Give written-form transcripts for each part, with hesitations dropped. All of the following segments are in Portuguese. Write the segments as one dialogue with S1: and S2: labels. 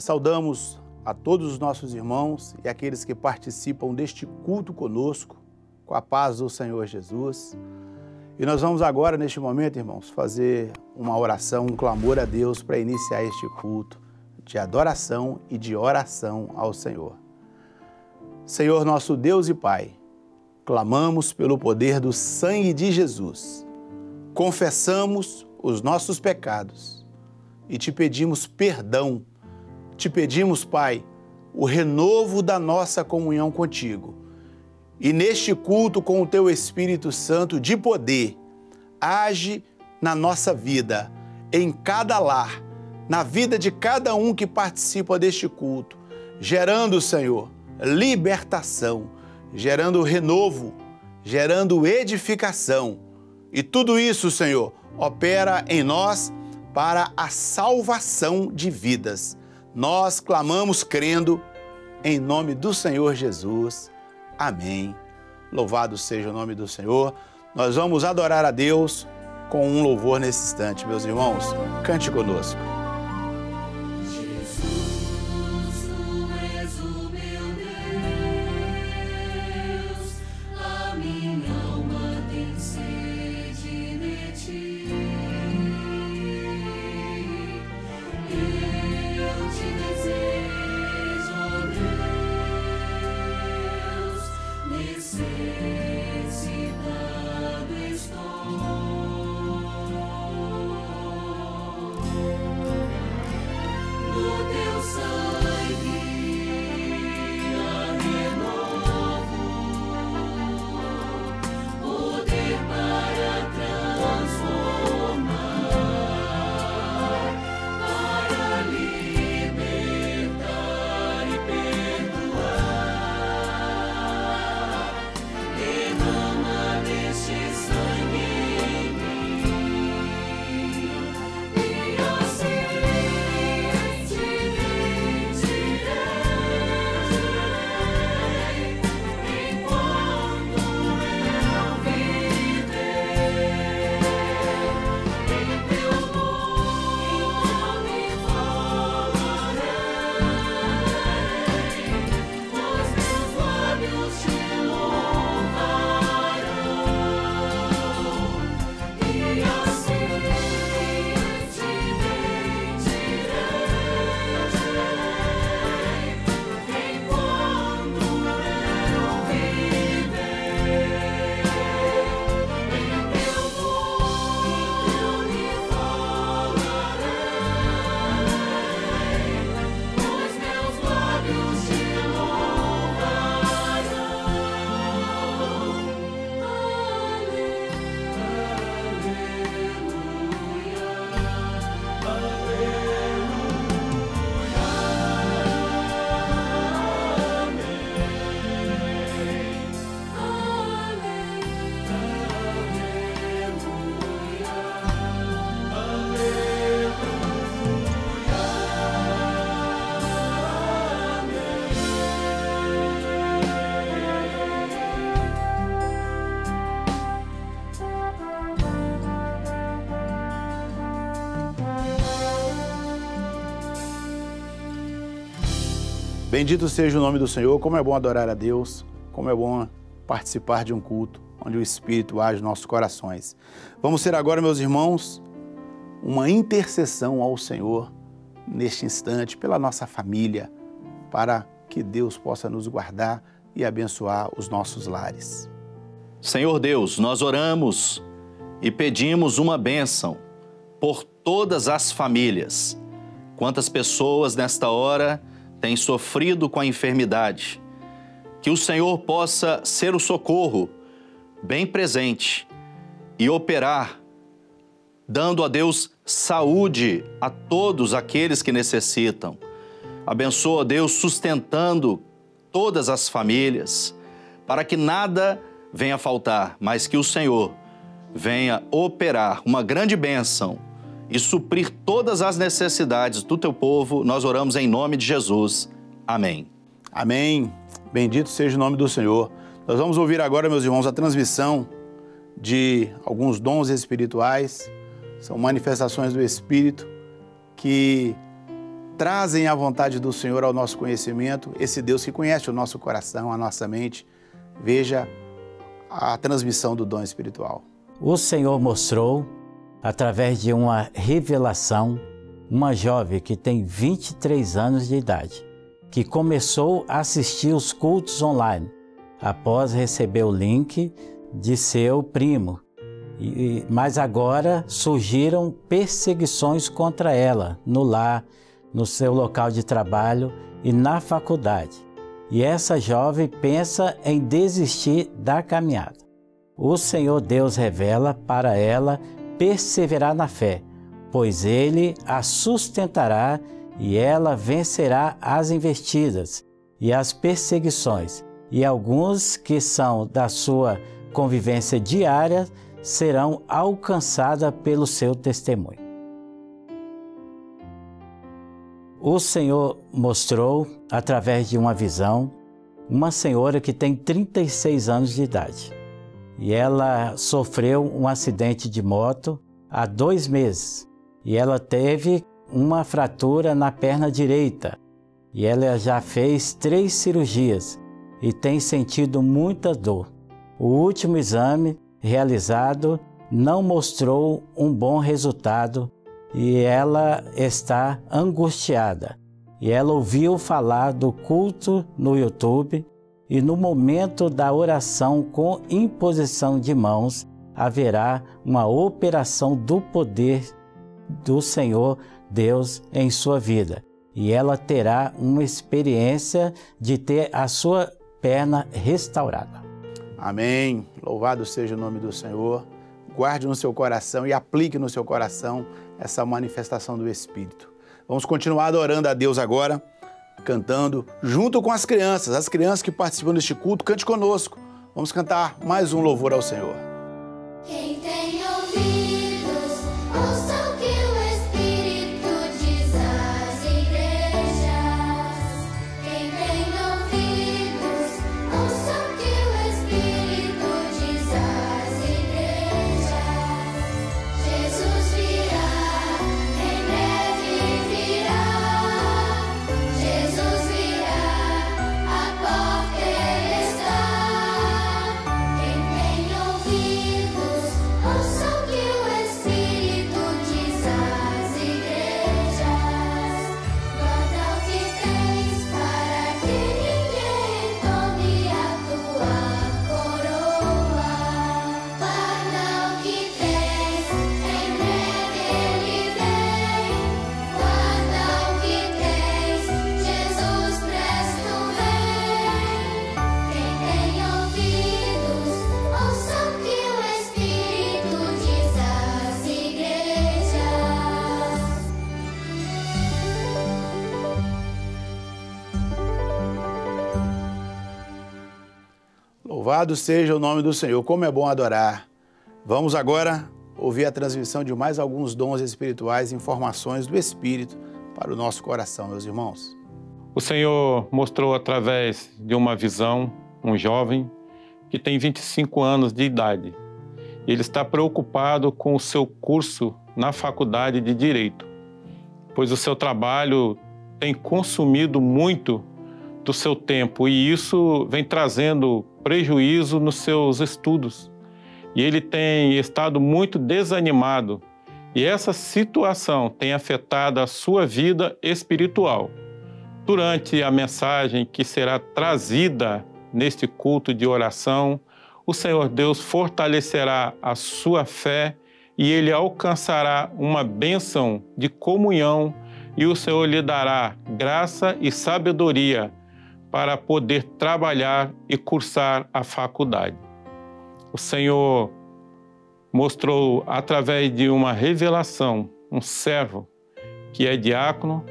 S1: Saudamos a todos os nossos irmãos e aqueles que participam deste culto conosco, com a paz do Senhor Jesus. E nós vamos agora, neste momento, irmãos, fazer uma oração, um clamor a Deus para iniciar este culto de adoração e de oração ao Senhor. Senhor, nosso Deus e Pai, clamamos pelo poder do sangue de Jesus, confessamos os nossos pecados e te pedimos perdão. Te pedimos, Pai, o renovo da nossa comunhão contigo. E neste culto com o Teu Espírito Santo de poder, age na nossa vida, em cada lar, na vida de cada um que participa deste culto, gerando, Senhor, libertação, gerando renovo, gerando edificação. E tudo isso, Senhor, opera em nós para a salvação de vidas. Nós clamamos crendo em nome do Senhor Jesus. Amém. Louvado seja o nome do Senhor. Nós vamos adorar a Deus com um louvor nesse instante, meus irmãos. Cante conosco. Bendito seja o nome do Senhor. Como é bom adorar a Deus, como é bom participar de um culto onde o Espírito age nos nossos corações. Vamos ter agora, meus irmãos, uma intercessão ao Senhor neste instante, pela nossa família, para que Deus possa nos guardar e abençoar os nossos lares.
S2: Senhor Deus, nós oramos e pedimos uma bênção por todas as famílias. Quantas pessoas nesta hora têm sofrido com a enfermidade. Que o Senhor possa ser o socorro bem presente e operar, dando a Deus saúde a todos aqueles que necessitam. Abençoa, Deus, sustentando todas as famílias, para que nada venha faltar, mas que o Senhor venha operar uma grande bênção e suprir todas as necessidades do teu povo. Nós oramos em nome de Jesus. Amém.
S1: Amém. Bendito seja o nome do Senhor. Nós vamos ouvir agora, meus irmãos, a transmissão de alguns dons espirituais. São manifestações do Espírito que trazem a vontade do Senhor ao nosso conhecimento, esse Deus que conhece o nosso coração, a nossa mente. Veja a transmissão do dom espiritual.
S3: O Senhor mostrou, através de uma revelação, uma jovem que tem 23 anos de idade, que começou a assistir os cultos online, após receber o link de seu primo. Mas agora surgiram perseguições contra ela, no lar, no seu local de trabalho e na faculdade. E essa jovem pensa em desistir da caminhada. O Senhor Deus revela para ela perseverar na fé, pois Ele a sustentará e ela vencerá as investidas e as perseguições. E alguns que são da sua convivência diária serão alcançadas pelo seu testemunho. O Senhor mostrou, através de uma visão, uma senhora que tem 36 anos de idade. E ela sofreu um acidente de moto há 2 meses. E ela teve uma fratura na perna direita. E ela já fez 3 cirurgias e tem sentido muita dor. O último exame realizado não mostrou um bom resultado e ela está angustiada. E ela ouviu falar do culto no YouTube e no momento da oração com imposição de mãos haverá uma operação do poder do Senhor Deus em sua vida. E ela terá uma experiência de ter a sua perna restaurada.
S1: Amém. Louvado seja o nome do Senhor. Guarde no seu coração e aplique no seu coração essa manifestação do Espírito. Vamos continuar adorando a Deus agora, cantando junto com as crianças que participam deste culto, cante conosco. Vamos cantar mais um louvor ao Senhor.
S4: Quem tem ouvidos, ouça o que o Espírito diz às igrejas. Quem tem ouvidos, ouça o que o Espírito diz às igrejas. Jesus virá, em breve virá. Jesus virá, a porta ele está. Quem tem ouvidos, ouça o que o Espírito diz às igrejas. Guarda o que tens para que ninguém tome a tua coroa. Guarda o que tens, em breve ele vem. Guarda o que tens, Jesus presto vem. Quem tem ouvidos, ouça o que o Espírito diz às igrejas.
S1: Louvado seja o nome do Senhor. Como é bom adorar. Vamos agora ouvir a transmissão de mais alguns dons espirituais e informações do Espírito para o nosso coração, meus irmãos.
S5: O Senhor mostrou através de uma visão um jovem que tem 25 anos de idade. Ele está preocupado com o seu curso na faculdade de Direito, pois o seu trabalho tem consumido muito do seu tempo e isso vem trazendo prejuízo nos seus estudos. E ele tem estado muito desanimado e essa situação tem afetado a sua vida espiritual. Durante a mensagem que será trazida neste culto de oração, o Senhor Deus fortalecerá a sua fé e ele alcançará uma bênção de comunhão e o Senhor lhe dará graça e sabedoria para poder trabalhar e cursar a faculdade. O Senhor mostrou através de uma revelação um servo que é diácono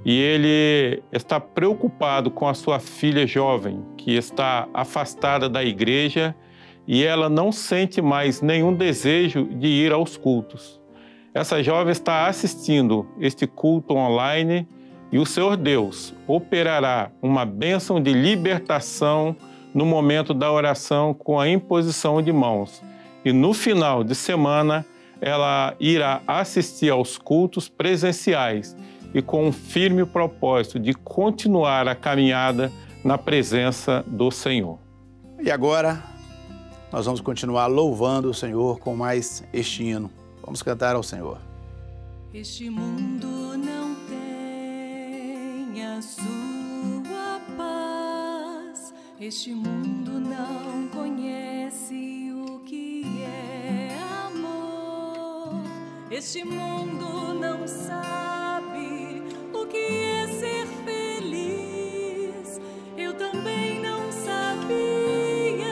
S5: e ele está preocupado com a sua filha jovem que está afastada da igreja e ela não sente mais nenhum desejo de ir aos cultos. Essa jovem está assistindo este culto online e o Senhor Deus operará uma bênção de libertação no momento da oração com a imposição de mãos. E no final de semana, ela irá assistir aos cultos presenciais e com um firme propósito de continuar a caminhada na presença do Senhor.
S1: E agora, nós vamos continuar louvando o Senhor com mais este hino. Vamos cantar ao Senhor.
S6: Este mundo não tem a sua paz, este mundo não conhece o que é amor, este mundo não sabe o que é ser feliz, eu também não sabia,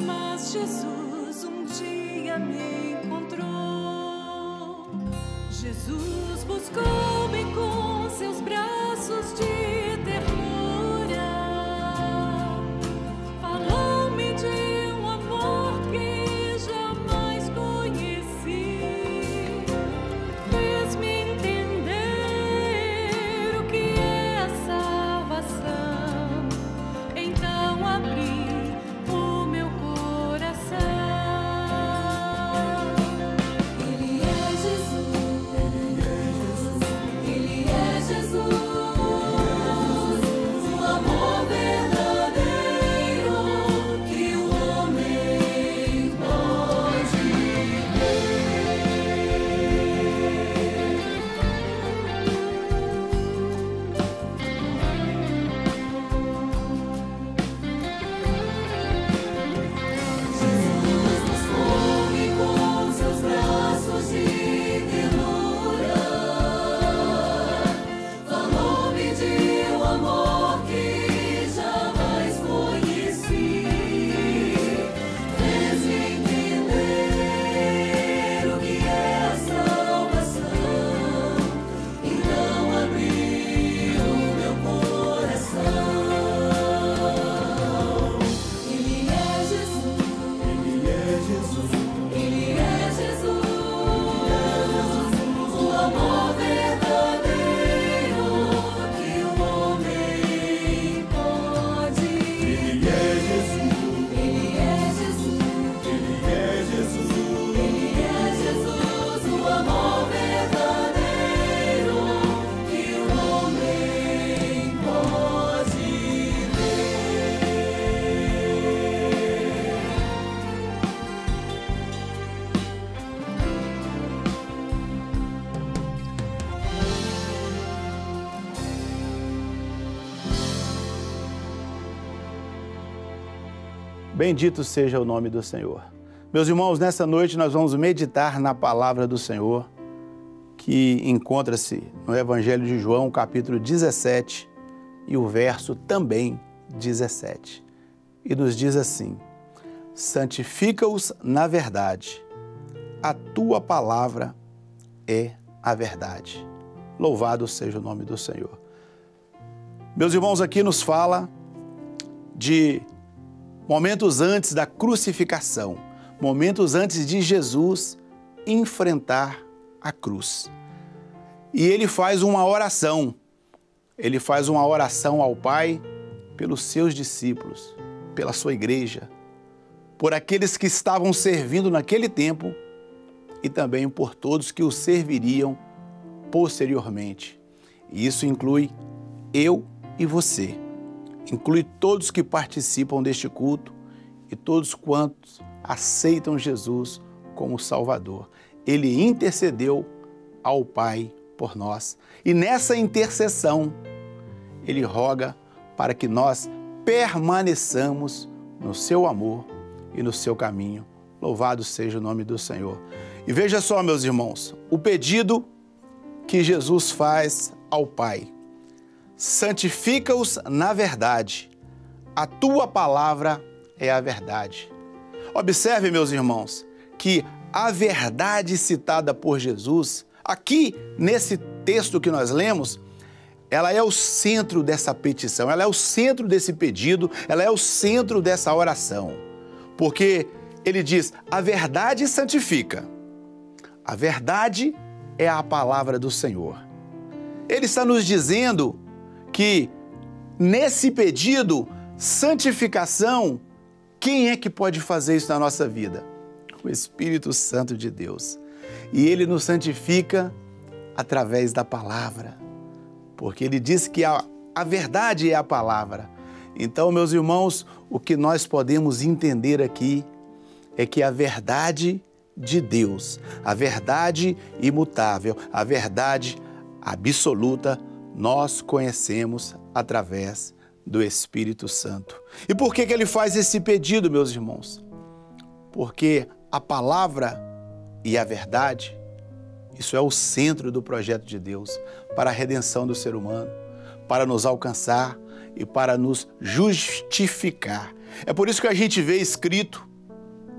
S6: mas Jesus um dia me encontrou. Jesus buscou-me com seus braços de ternura, falou-me de um amor que jamais conheci, fez-me entender o que é a salvação, então abri o meu coração. Ele é Jesus. Ele é Jesus, o amor verdadeiro que o homem pode Jesus buscou-me com seus braços de ternura, falou-me de um amor que jamais conheci, fez-me entender o que é a salvação, então abri o meu coração. Ele é Jesus, Ele é Jesus, Ele é Jesus, o amor verdadeiro que o homem pode. Ele é Jesus, Ele é Jesus, Ele é Jesus, Ele é Jesus, o amor verdadeiro que o homem pode ter.
S1: Bendito seja o nome do Senhor. Meus irmãos, nessa noite nós vamos meditar na palavra do Senhor, que encontra-se no Evangelho de João, capítulo 17, e o verso também 17. E nos diz assim: santifica-os na verdade, a tua palavra é a verdade. Louvado seja o nome do Senhor. Meus irmãos, aqui nos fala de momentos antes da crucificação, momentos antes de Jesus enfrentar a cruz. E ele faz uma oração. Ele faz uma oração ao Pai pelos seus discípulos, pela sua igreja, por aqueles que estavam servindo naquele tempo e também por todos que o serviriam posteriormente. E isso inclui eu e você. Inclui todos que participam deste culto e todos quantos aceitam Jesus como Salvador. Ele intercedeu ao Pai por nós. E nessa intercessão, ele roga para que nós permaneçamos no seu amor e no seu caminho. Louvado seja o nome do Senhor. E veja só, meus irmãos, o pedido que Jesus faz ao Pai. Santifica-os na verdade. A tua palavra é a verdade. Observe, meus irmãos, que a verdade citada por Jesus, aqui nesse texto que nós lemos, ela é o centro dessa petição, ela é o centro desse pedido, ela é o centro dessa oração. Porque ele diz, a verdade santifica. A verdade é a palavra do Senhor. Ele está nos dizendo que nesse pedido, santificação, quem é que pode fazer isso na nossa vida? O Espírito Santo de Deus. E ele nos santifica através da palavra, porque ele disse que a verdade é a palavra. Então, meus irmãos, o que nós podemos entender aqui é que a verdade de Deus, a verdade imutável, a verdade absoluta, nós conhecemos através do Espírito Santo. E por que ele faz esse pedido, meus irmãos? Porque a palavra e a verdade, isso é o centro do projeto de Deus para a redenção do ser humano, para nos alcançar e para nos justificar. É por isso que a gente vê escrito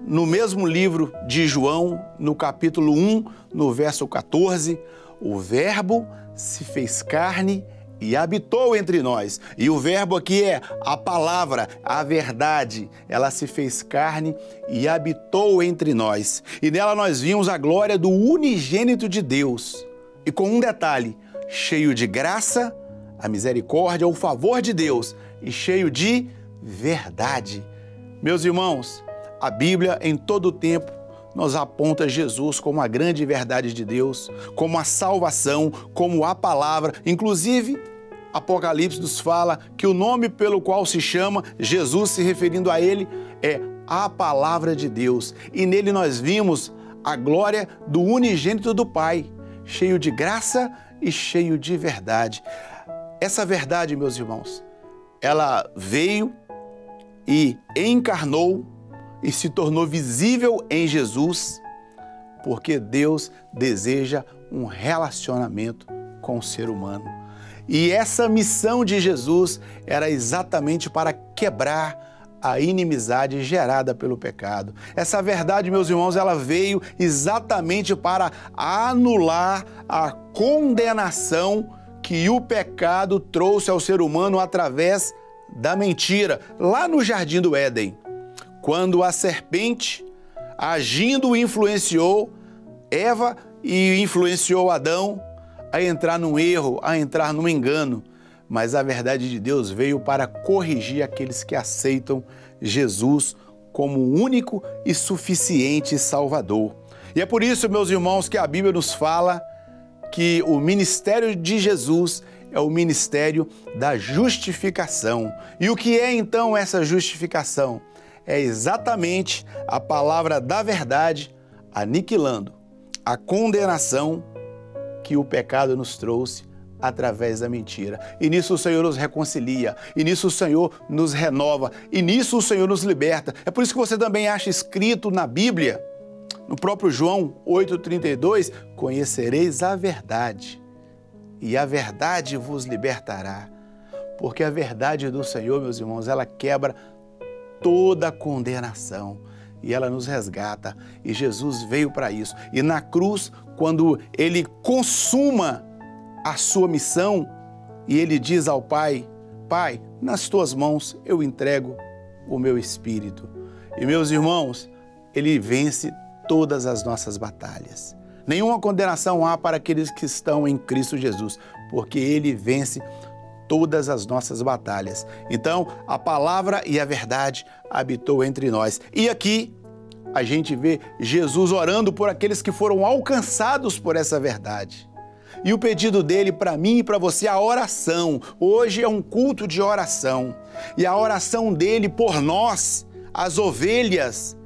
S1: no mesmo livro de João, no capítulo 1, no verso 14, o Verbo se fez carne e habitou entre nós. E o verbo aqui é a palavra, a verdade. Ela se fez carne e habitou entre nós. E nela nós vimos a glória do unigênito de Deus. E com um detalhe, cheio de graça, a misericórdia, o favor de Deus e cheio de verdade. Meus irmãos, a Bíblia em todo o tempo nos aponta Jesus como a grande verdade de Deus, como a salvação, como a palavra. Inclusive, Apocalipse nos fala que o nome pelo qual se chama Jesus, se referindo a ele, é a palavra de Deus. E nele nós vimos a glória do unigênito do Pai, cheio de graça e cheio de verdade. Essa verdade, meus irmãos, ela veio e encarnou e se tornou visível em Jesus, porque Deus deseja um relacionamento com o ser humano. E essa missão de Jesus era exatamente para quebrar a inimizade gerada pelo pecado. Essa verdade, meus irmãos, ela veio exatamente para anular a condenação que o pecado trouxe ao ser humano através da mentira, lá no Jardim do Éden. Quando a serpente, agindo, influenciou Eva e influenciou Adão a entrar num erro, a entrar num engano. Mas a verdade de Deus veio para corrigir aqueles que aceitam Jesus como o único e suficiente Salvador. E é por isso, meus irmãos, que a Bíblia nos fala que o ministério de Jesus é o ministério da justificação. E o que é então essa justificação? É exatamente a palavra da verdade aniquilando a condenação que o pecado nos trouxe através da mentira. E nisso o Senhor nos reconcilia, e nisso o Senhor nos renova, e nisso o Senhor nos liberta. É por isso que você também acha escrito na Bíblia, no próprio João 8,32, conhecereis a verdade, e a verdade vos libertará. Porque a verdade do Senhor, meus irmãos, ela quebra toda a condenação e ela nos resgata. E Jesus veio para isso. E na cruz, quando ele consuma a sua missão e ele diz ao Pai: Pai, nas tuas mãos eu entrego o meu espírito. E meus irmãos, ele vence todas as nossas batalhas. Nenhuma condenação há para aqueles que estão em Cristo Jesus, porque ele vence todas as nossas batalhas. Então, a palavra e a verdade habitou entre nós. E aqui a gente vê Jesus orando por aqueles que foram alcançados por essa verdade. E o pedido dele para mim e para você é a oração. Hoje é um culto de oração. E a oração dele por nós, as ovelhas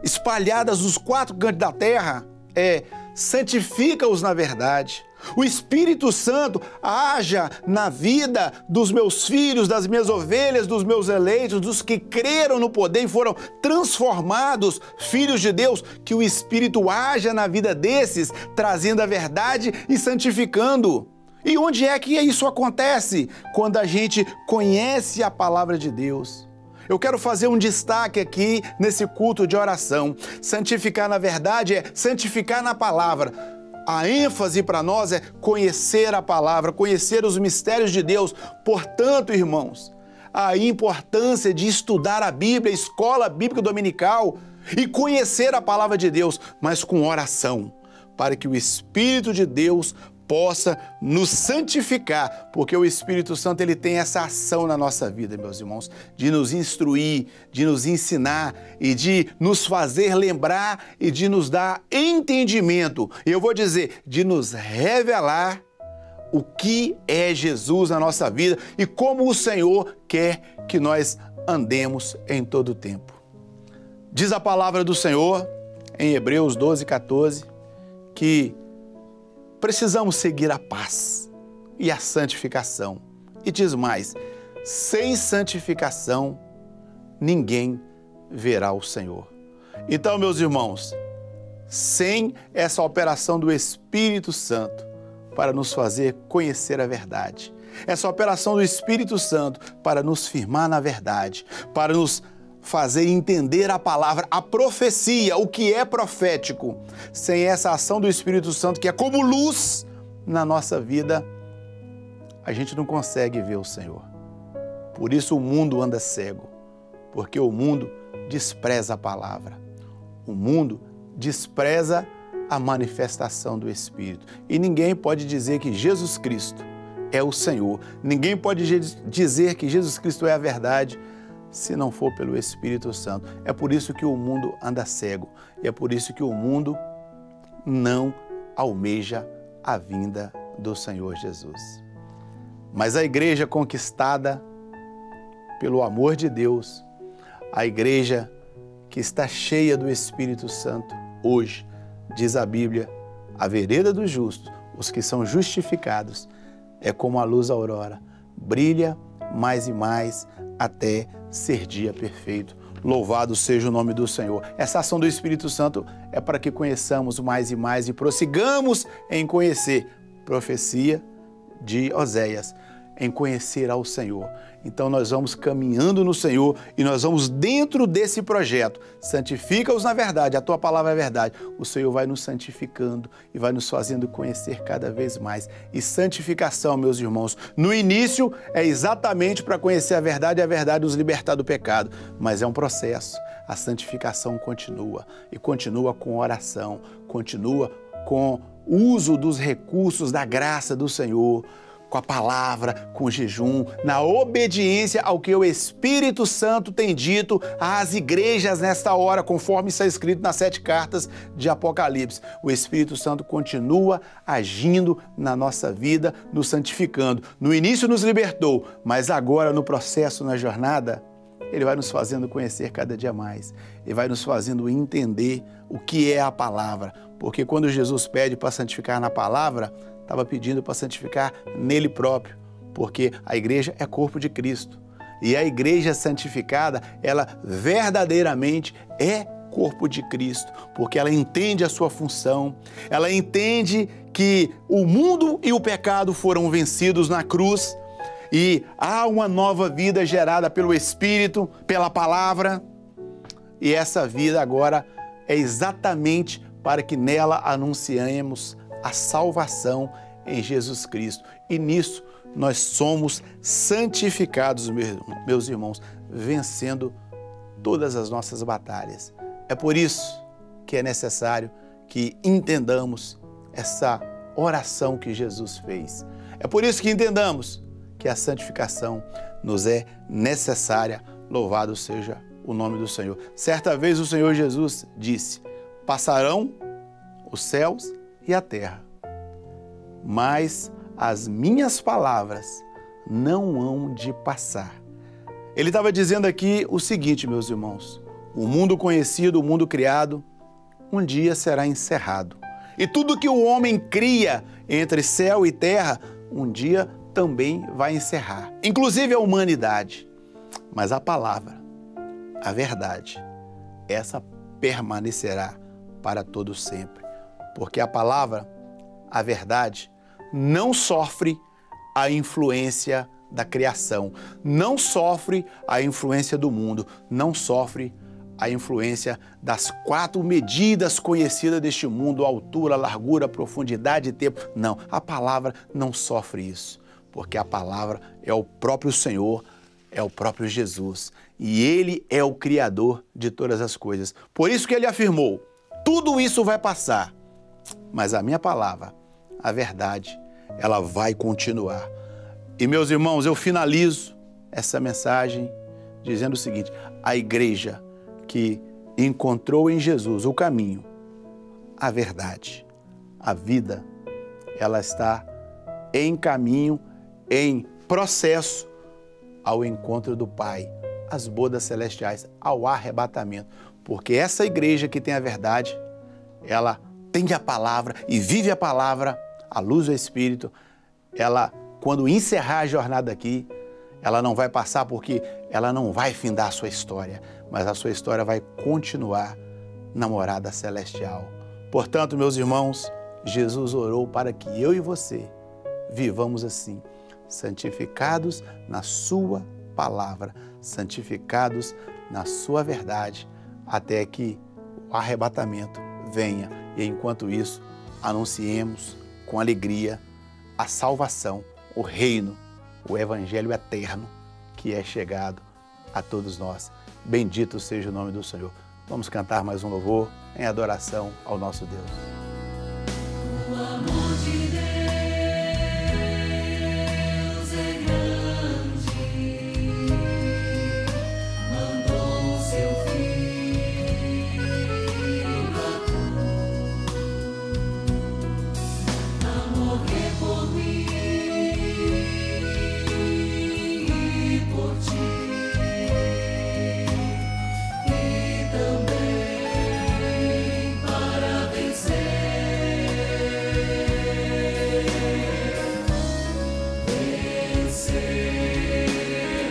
S1: espalhadas nos 4 cantos da terra, é: santifica-os na verdade. O Espírito Santo haja na vida dos meus filhos, das minhas ovelhas, dos meus eleitos, dos que creram no poder e foram transformados filhos de Deus. Que o Espírito haja na vida desses, trazendo a verdade e santificando. E onde é que isso acontece? Quando a gente conhece a palavra de Deus. Eu quero fazer um destaque aqui nesse culto de oração. Santificar na verdade é santificar na palavra. A ênfase para nós é conhecer a palavra, conhecer os mistérios de Deus. Portanto, irmãos, a importância de estudar a Bíblia, a escola bíblica dominical e conhecer a palavra de Deus, mas com oração, para que o Espírito de Deus possa nos santificar, porque o Espírito Santo ele tem essa ação na nossa vida, meus irmãos, de nos instruir, de nos ensinar e de nos fazer lembrar e de nos dar entendimento. E eu vou dizer, de nos revelar o que é Jesus na nossa vida e como o Senhor quer que nós andemos em todo o tempo. Diz a palavra do Senhor em Hebreus 12:14 que precisamos seguir a paz e a santificação. E diz mais, sem santificação ninguém verá o Senhor. Então, meus irmãos, sem essa operação do Espírito Santo para nos fazer conhecer a verdade, essa operação do Espírito Santo para nos firmar na verdade, para nos fazer entender a palavra, a profecia, o que é profético. Sem essa ação do Espírito Santo, que é como luz na nossa vida, a gente não consegue ver o Senhor. Por isso o mundo anda cego, porque o mundo despreza a palavra. O mundo despreza a manifestação do Espírito. E ninguém pode dizer que Jesus Cristo é o Senhor. Ninguém pode dizer que Jesus Cristo é a verdade se não for pelo Espírito Santo. É por isso que o mundo anda cego. E é por isso que o mundo não almeja a vinda do Senhor Jesus. Mas a igreja conquistada pelo amor de Deus, a igreja que está cheia do Espírito Santo, hoje, diz a Bíblia, a vereda dos justos, os que são justificados, é como a luz da aurora, brilha mais e mais até ser dia perfeito. Louvado seja o nome do Senhor. Essa ação do Espírito Santo é para que conheçamos mais e mais e prossigamos em conhecer. Profecia de Oséias, em conhecer ao Senhor. Então nós vamos caminhando no Senhor e nós vamos dentro desse projeto. Santifica-os na verdade, a tua palavra é verdade. O Senhor vai nos santificando e vai nos fazendo conhecer cada vez mais. E santificação, meus irmãos, no início é exatamente para conhecer a verdade e a verdade nos libertar do pecado. Mas é um processo. A santificação continua e continua com oração, continua com o uso dos recursos da graça do Senhor, com a palavra, com jejum, na obediência ao que o Espírito Santo tem dito às igrejas nesta hora, conforme está escrito nas 7 cartas de Apocalipse. O Espírito Santo continua agindo na nossa vida, nos santificando. No início nos libertou, mas agora no processo, na jornada, Ele vai nos fazendo conhecer cada dia mais. Ele vai nos fazendo entender o que é a palavra. Porque quando Jesus pede para santificar na palavra, estava pedindo para santificar nele próprio, porque a igreja é corpo de Cristo. E a igreja santificada, ela verdadeiramente é corpo de Cristo, porque ela entende a sua função, ela entende que o mundo e o pecado foram vencidos na cruz e há uma nova vida gerada pelo Espírito, pela palavra, e essa vida agora é exatamente para que nela anunciemos a salvação em Jesus Cristo. E nisso nós somos santificados, meus irmãos, vencendo todas as nossas batalhas. É por isso que é necessário que entendamos essa oração que Jesus fez. É por isso que entendamos que a santificação nos é necessária. Louvado seja o nome do Senhor. Certa vez o Senhor Jesus disse: passarão os céus e a terra, mas as minhas palavras não hão de passar. Ele estava dizendo aqui o seguinte, meus irmãos: o mundo conhecido, o mundo criado, um dia será encerrado. E tudo que o homem cria entre céu e terra, um dia também vai encerrar, inclusive a humanidade. Mas a palavra, a verdade, essa permanecerá para todo sempre. Porque a palavra, a verdade, não sofre a influência da criação, não sofre a influência do mundo, não sofre a influência das 4 medidas conhecidas deste mundo: altura, largura, profundidade e tempo. Não, a palavra não sofre isso, porque a palavra é o próprio Senhor, é o próprio Jesus, e Ele é o Criador de todas as coisas. Por isso que Ele afirmou: tudo isso vai passar, mas a minha palavra a verdade, ela vai continuar. E, meus irmãos, eu finalizo essa mensagem dizendo o seguinte: a igreja que encontrou em Jesus o caminho, a verdade, a vida, ela está em caminho, em processo ao encontro do Pai, às bodas celestiais, ao arrebatamento. Porque essa igreja que tem a verdade, ela tem a palavra e vive a palavra, a luz do Espírito, ela, quando encerrar a jornada aqui, ela não vai passar porque ela não vai findar a sua história, mas a sua história vai continuar na morada celestial. Portanto, meus irmãos, Jesus orou para que eu e você vivamos assim, santificados na sua palavra, santificados na sua verdade, até que o arrebatamento venha. E enquanto isso, anunciemos com alegria a salvação, o reino, o evangelho eterno que é chegado a todos nós. Bendito seja o nome do Senhor. Vamos cantar mais um louvor em adoração ao nosso Deus.
S6: O amor de Deus é grande, mandou seu Filho a morrer por mim e por ti, e também para vencer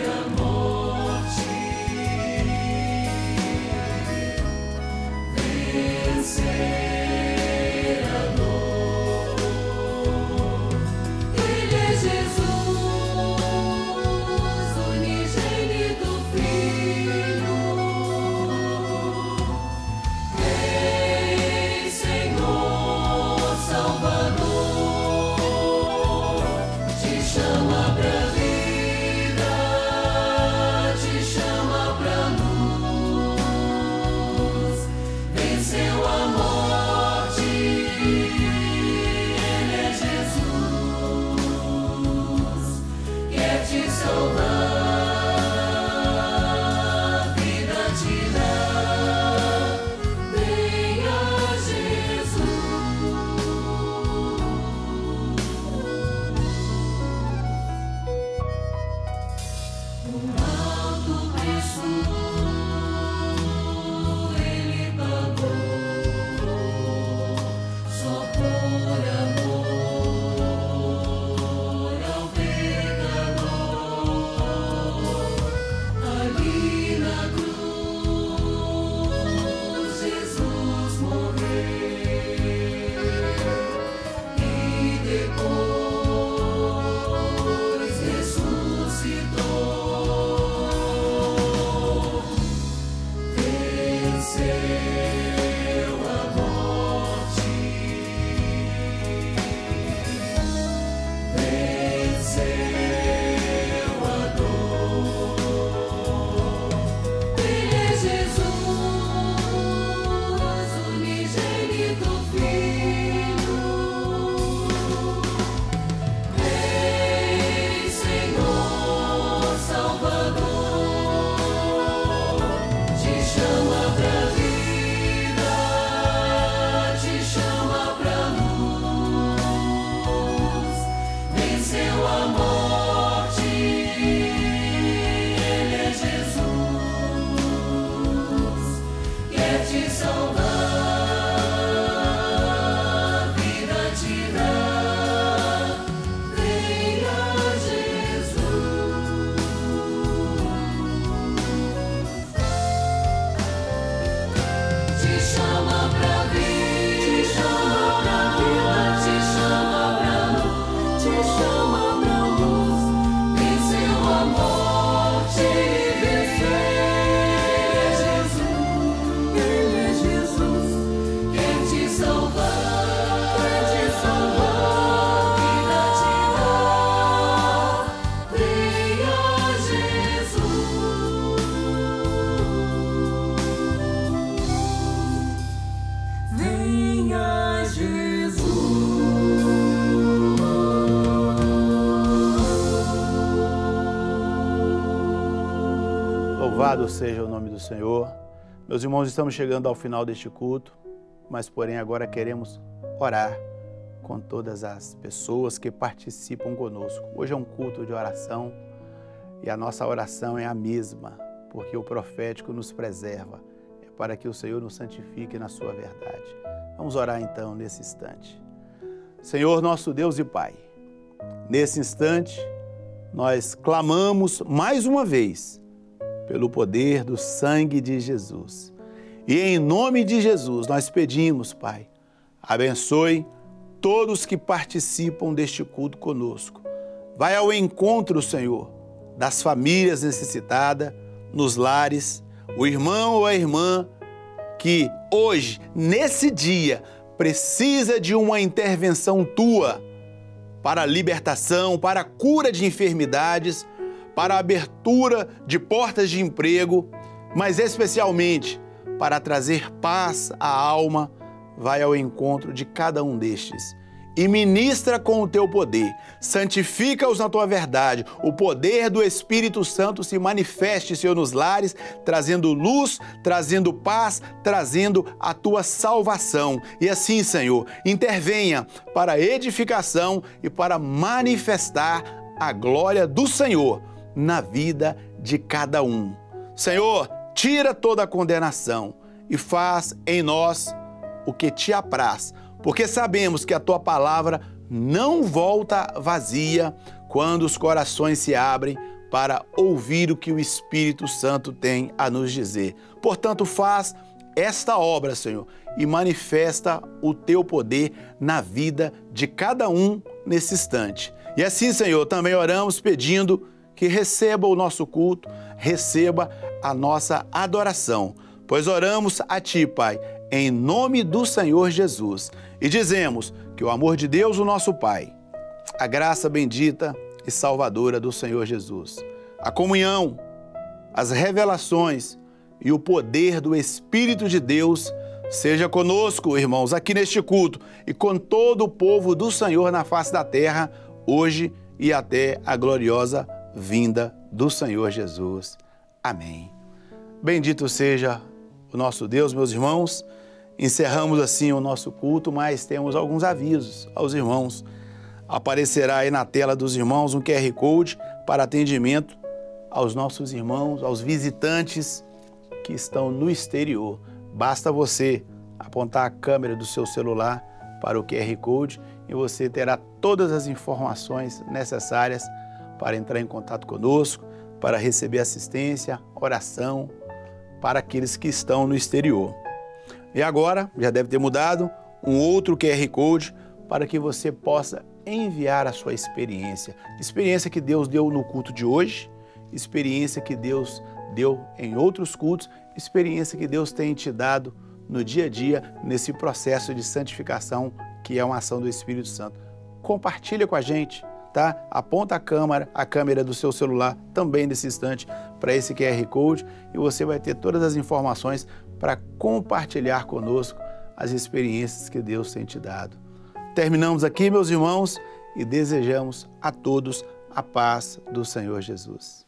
S6: a morte, vencer a dor. Ele é Jesus, unigênito Filho, Rei, Senhor, Salvador, te chama pra vida, te chama pra luz, venceu a morte, Ele é Jesus, quer te salvar, vida te dar, venha Jesus. Alto preço Ele pagou, só por amor ao pecador. Ali na cruz Jesus morreu e depois ressuscitou. Venceu a morte, venceu a dor. Ele é Jesus, unigênito Filho, Rei, Senhor, Salvador, te chama pra vida, te chama pra luz, venceu a morte, Ele é Jesus, quer te salvar, vida te dar, venha Jesus. Te chama pra vida, te chama pra vida, te chama pra luz, te chama pra luz, venceu a morte, Ele é Jesus, quer te salvar, vida te dar, venha Jesus.
S1: Louvado seja o nome do Senhor. Meus irmãos, estamos chegando ao final deste culto, mas porém agora queremos orar com todas as pessoas que participam conosco. Hoje é um culto de oração e a nossa oração é a mesma, porque o profético nos preserva, é para que o Senhor nos santifique na sua verdade. Vamos orar então nesse instante. Senhor, nosso Deus e Pai, nesse instante nós clamamos mais uma vez pelo poder do sangue de Jesus. E em nome de Jesus nós pedimos, Pai, abençoe todos que participam deste culto conosco. Vai ao encontro, Senhor, das famílias necessitadas, nos lares, o irmão ou a irmã que hoje, nesse dia, precisa de uma intervenção Tua para a libertação, para a cura de enfermidades, para a abertura de portas de emprego, mas especialmente para trazer paz à alma. Vai ao encontro de cada um destes e ministra com o Teu poder. Santifica-os na Tua verdade. O poder do Espírito Santo se manifeste, Senhor, nos lares, trazendo luz, trazendo paz, trazendo a Tua salvação. E assim, Senhor, intervenha para a edificação e para manifestar a glória do Senhor na vida de cada um. Senhor, tira toda a condenação e faz em nós o que Te apraz, porque sabemos que a Tua palavra não volta vazia quando os corações se abrem para ouvir o que o Espírito Santo tem a nos dizer. Portanto, faz esta obra, Senhor, e manifesta o Teu poder na vida de cada um nesse instante. E assim, Senhor, também oramos pedindo que receba o nosso culto, receba a nossa adoração, pois oramos a Ti, Pai, em nome do Senhor Jesus. E dizemos que o amor de Deus, o nosso Pai, a graça bendita e salvadora do Senhor Jesus, a comunhão, as revelações e o poder do Espírito de Deus seja conosco, irmãos, aqui neste culto e com todo o povo do Senhor na face da terra, hoje e até a gloriosa vinda do Senhor Jesus. Amém. Bendito seja o nosso Deus, meus irmãos. Encerramos assim o nosso culto, mas temos alguns avisos aos irmãos. Aparecerá aí na tela dos irmãos um QR Code para atendimento aos nossos irmãos, aos visitantes que estão no exterior. Basta você apontar a câmera do seu celular para o QR Code e você terá todas as informações necessárias para entrar em contato conosco, para receber assistência, oração para aqueles que estão no exterior. E agora, já deve ter mudado, um outro QR Code para que você possa enviar a sua experiência. Experiência que Deus deu no culto de hoje, experiência que Deus deu em outros cultos, experiência que Deus tem te dado no dia a dia, nesse processo de santificação que é uma ação do Espírito Santo. Compartilha com a gente, tá? Aponta a câmera do seu celular também nesse instante para esse QR Code e você vai ter todas as informações para compartilhar conosco as experiências que Deus tem te dado. Terminamos aqui, meus irmãos, e desejamos a todos a paz do Senhor Jesus.